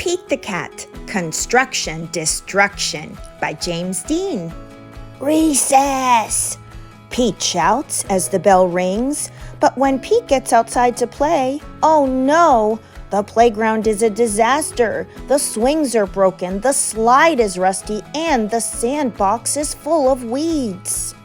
Pete the Cat, Construction Destruction by James Dean. Recess! Pete shouts as the bell rings, but when Pete gets outside to play, oh no! The playground is a disaster. The swings are broken, the slide is rusty, and the sandbox is full of weeds.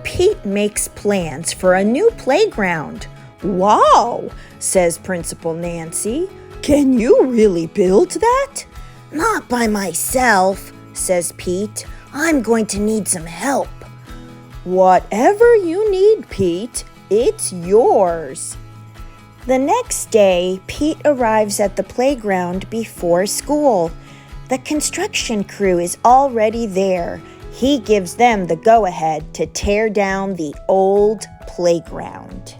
Pete makes plans for a new playground. Wow, says Principal Nancy. Can you really build that? Not by myself, says Pete. I'm going to need some help. Whatever you need, Pete, it's yours. The next day, Pete arrives at the playground before school. The construction crew is already there. He gives them the go-ahead to tear down the old playground.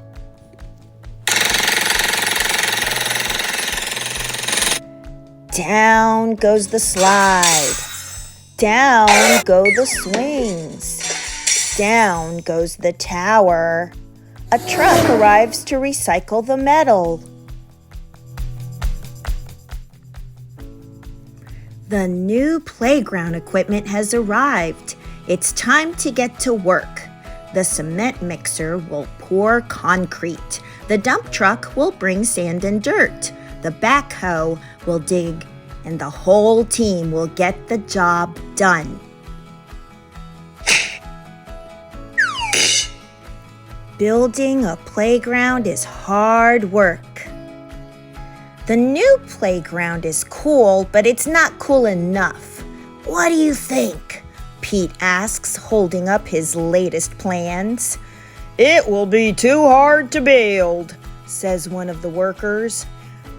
Down goes the slide. Down go the swings. Down goes the tower. A truck arrives to recycle the metal. The new playground equipment has arrived. It's time to get to work. The cement mixer will pour concrete. The dump truck will bring sand and dirt. The backhoe will dig, and the whole team will get the job done. Building a playground is hard work. The new playground is cool, but it's not cool enough. What do you think? Pete asks, holding up his latest plans. It will be too hard to build, says one of the workers.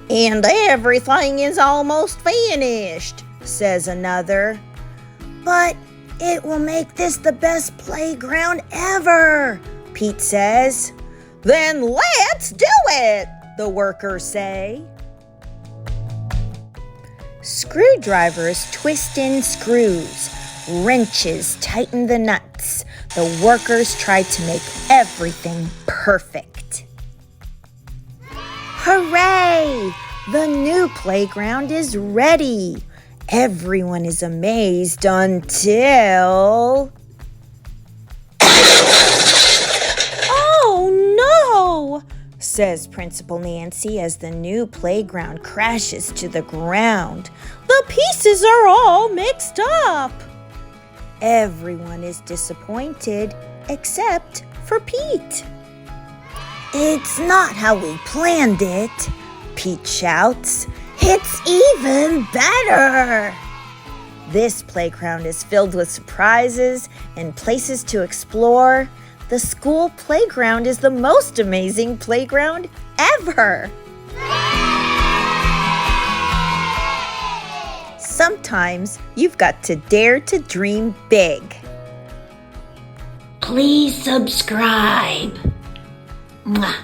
And everything is almost finished, says another. But it will make this the best playground ever, Pete says. Then let's do it, the workers say. Screwdrivers twist in screws. Wrenches tighten the nuts. The workers try to make everything perfect. Hooray! The new playground is ready. Everyone is amazed until... Oh no! Says Principal Nancy as the new playground crashes to the ground. The pieces are all mixed up. Everyone is disappointed except for Pete. It's not how we planned it, Pete shouts. It's even better. This playground is filled with surprises and places to explore. The school playground is the most amazing playground ever. Sometimes you've got to dare to dream big. Please subscribe. Mwah.